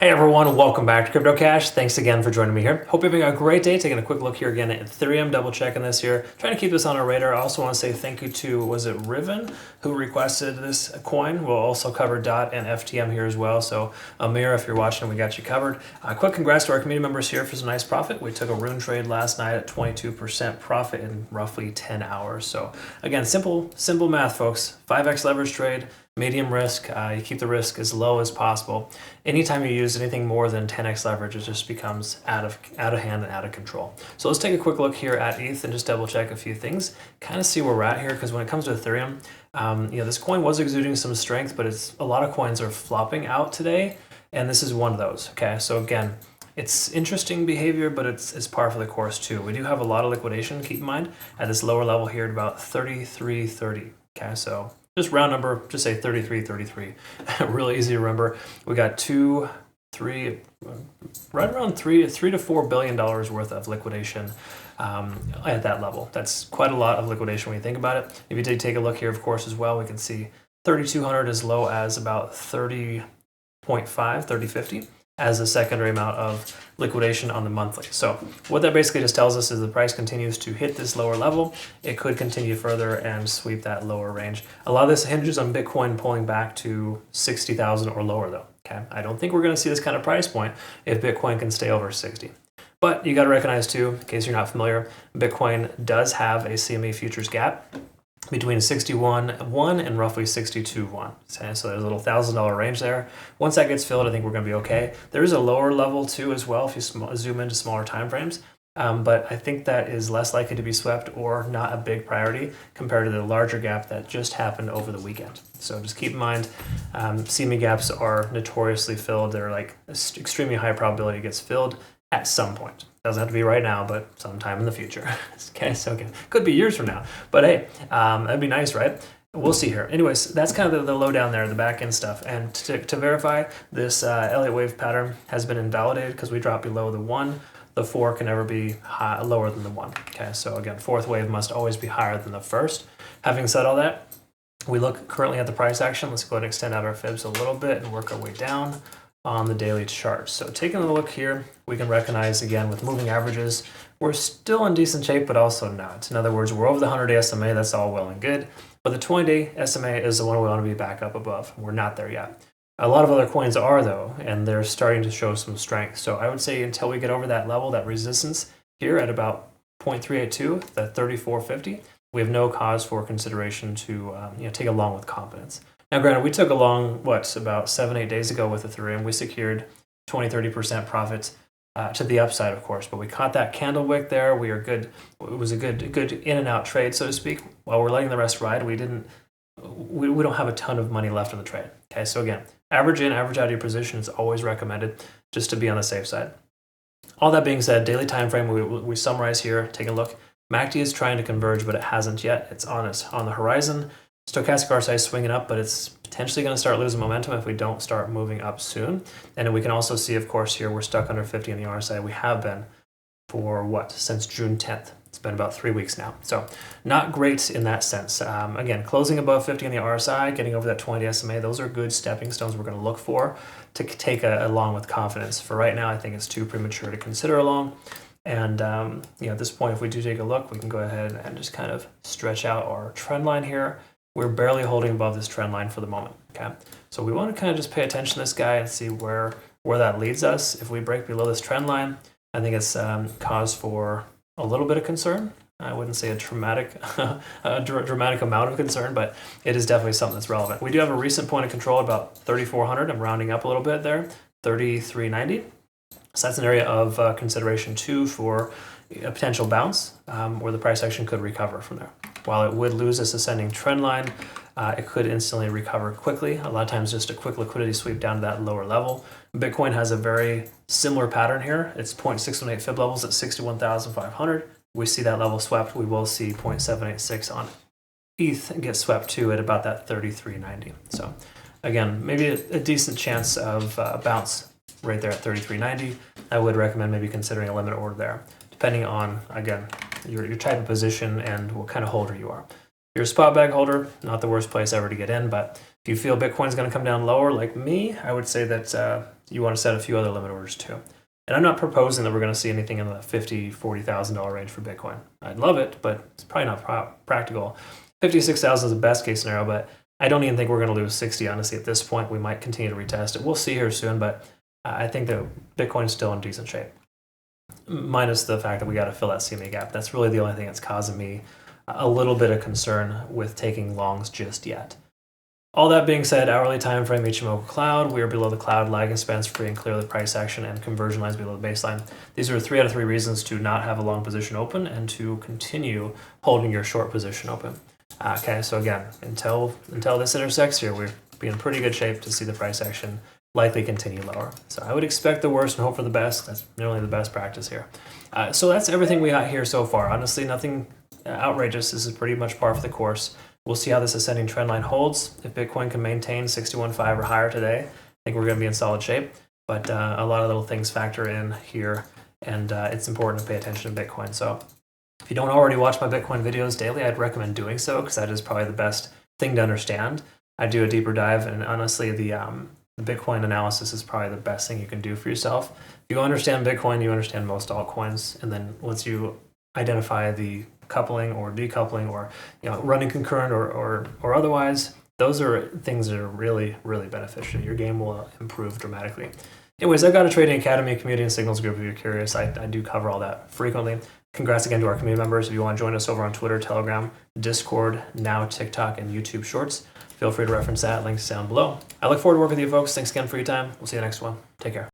Hey everyone, welcome back to CryptoCache. Thanks again for joining me here. Hope you're having a great day. Taking a quick look here again at Ethereum, double checking this here. Trying to keep this on our radar. I also want to say thank you to, was it Riven, who requested this coin. We'll also cover DOT and FTM here as well. So Amir, if you're watching, we got you covered. Quick congrats to our community members here for some nice profit. We took a rune trade last night at 22% profit in roughly 10 hours. So again, simple math, folks. 5x leverage trade. Medium risk, you keep the risk as low as possible. Anytime you use anything more than 10x leverage, it just becomes out of hand and out of control. So let's take a quick look here at ETH and just double check a few things, kind of see where we're at here, because when it comes to Ethereum, this coin was exuding some strength, but a lot of coins are flopping out today, and this is one of those. Okay, so again, it's interesting behavior, but it's par for the course too. We do have a lot of liquidation, keep in mind, at this lower level here at about 33.30. Okay, so just round number, just say 33.33. Really easy to remember. We got right around $3 to $4 billion worth of liquidation at that level. That's quite a lot of liquidation when you think about it. If you did take a look here, of course, as well, we can see 3,200 as low as about 30.5, 30.50 as a secondary amount of liquidation on the monthly. So what that basically just tells us is the price continues to hit this lower level. It could continue further and sweep that lower range. A lot of this hinges on Bitcoin pulling back to 60,000 or lower though. Okay, I don't think we're going to see this kind of price point if Bitcoin can stay over 60. But you got to recognize too, in case you're not familiar, Bitcoin does have a CME futures gap between 61.1 and roughly 62.1. So there's a little $1,000 range there. Once that gets filled, I think we're going to be okay. There is a lower level too as well if you zoom into smaller time frames. But I think that is less likely to be swept or not a big priority compared to the larger gap that just happened over the weekend. So just keep in mind, CME gaps are notoriously filled. They're like extremely high probability it gets filled at some point. Doesn't have to be right now, but sometime in the future. Okay, so could be years from now. But hey, that'd be nice, right? We'll see here. Anyways, that's kind of the lowdown there, the back end stuff. And to verify, this Elliott wave pattern has been invalidated because we dropped below the 1. The 4 can never be lower than the 1. Okay, so again, fourth wave must always be higher than the first. Having said all that, we look currently at the price action. Let's go ahead and extend out our fibs a little bit and work our way down on the daily chart. So taking a look here, we can recognize again with moving averages, we're still in decent shape, but also not. In other words, we're over the 100-day SMA, that's all well and good, but the 20-day SMA is the one we want to be back up above. We're not there yet. A lot of other coins are though, and they're starting to show some strength. So I would say until we get over that level, that resistance here at about 0.382, that 34.50, we have no cause for consideration to take a long with confidence. Now, granted, we took a long, about 7-8 days ago with Ethereum. We secured 20-30% profits to the upside, of course, but we caught that candle wick there. We are good. It was a good in and out trade, so to speak. While we're letting the rest ride, we don't have a ton of money left in the trade. Okay, so again, average in, average out of your position is always recommended just to be on the safe side. All that being said, daily time frame, we summarize here. Take a look. MACD is trying to converge, but it hasn't yet. It's on the horizon. Stochastic RSI is swinging up, but it's potentially going to start losing momentum if we don't start moving up soon. And we can also see, of course, here we're stuck under 50 on the RSI. We have been for since June 10th. It's been about 3 weeks now. So not great in that sense. Again, closing above 50 on the RSI, getting over that 20 SMA, those are good stepping stones we're going to look for to take a long with confidence. For right now, I think it's too premature to consider a long. And at this point, if we do take a look, we can go ahead and just kind of stretch out our trend line here. We're barely holding above this trend line for the moment, okay? So we want to kind of just pay attention to this guy and see where that leads us. If we break below this trend line, I think it's cause for a little bit of concern. I wouldn't say a dramatic amount of concern, but it is definitely something that's relevant. We do have a recent point of control about 3,400. I'm rounding up a little bit there, 3,390. So that's an area of consideration too for a potential bounce where the price action could recover from there. While it would lose this ascending trend line, it could instantly recover quickly. A lot of times just a quick liquidity sweep down to that lower level. Bitcoin has a very similar pattern here. It's 0.618 fib levels at 61,500. We see that level swept. We will see 0.786 on ETH get swept too at about that 33.90. So again, maybe a decent chance of bounce right there at 33.90. I would recommend maybe considering a limit order there, depending on, again, your type of position and what kind of holder you are. If you're a spot bag holder, not the worst place ever to get in, but If you feel Bitcoin's going to come down lower like me, I would say that you want to set a few other limit orders too. And I'm not proposing that we're going to see anything in the $50,000, $40,000 range for Bitcoin. I'd love it, but it's probably not practical. 56,000 is the best case scenario, but I don't even think we're going to lose 60, honestly, at this point. We might continue to retest it. We'll see here soon, but I think that Bitcoin's still in decent shape, minus the fact that we got to fill that CME gap. That's really the only thing that's causing me a little bit of concern with taking longs just yet. All that being said, hourly time frame, HMO cloud, we are below the cloud, lagging spans free and clearly price action, and conversion lines below the baseline. These are 3 out of 3 reasons to not have a long position open and to continue holding your short position open. Okay, so again, until this intersects here, we're in pretty good shape to see the price action likely continue lower. So I would expect the worst and hope for the best. That's nearly the best practice here. So that's everything we got here so far. Honestly, nothing outrageous. This is pretty much par for the course. We'll see how this ascending trend line holds. If Bitcoin can maintain 61.5 or higher today, I think we're going to be in solid shape. But a lot of little things factor in here, and it's important to pay attention to Bitcoin. So if you don't already watch my Bitcoin videos daily, I'd recommend doing so, because that is probably the best thing to understand. I do a deeper dive, and honestly, the Bitcoin analysis is probably the best thing you can do for yourself. If you understand Bitcoin, you understand most altcoins, and then once you identify the coupling or decoupling, or running concurrent or otherwise, those are things that are really, really beneficial. Your game will improve dramatically. Anyways, I've got a trading academy, community, and signals group if you're curious. I do cover all that frequently. Congrats again to our community members. If you want to join us over on Twitter, Telegram, Discord, now TikTok, and YouTube Shorts, feel free to reference that. Links down below. I look forward to working with you folks. Thanks again for your time. We'll see you next one. Take care.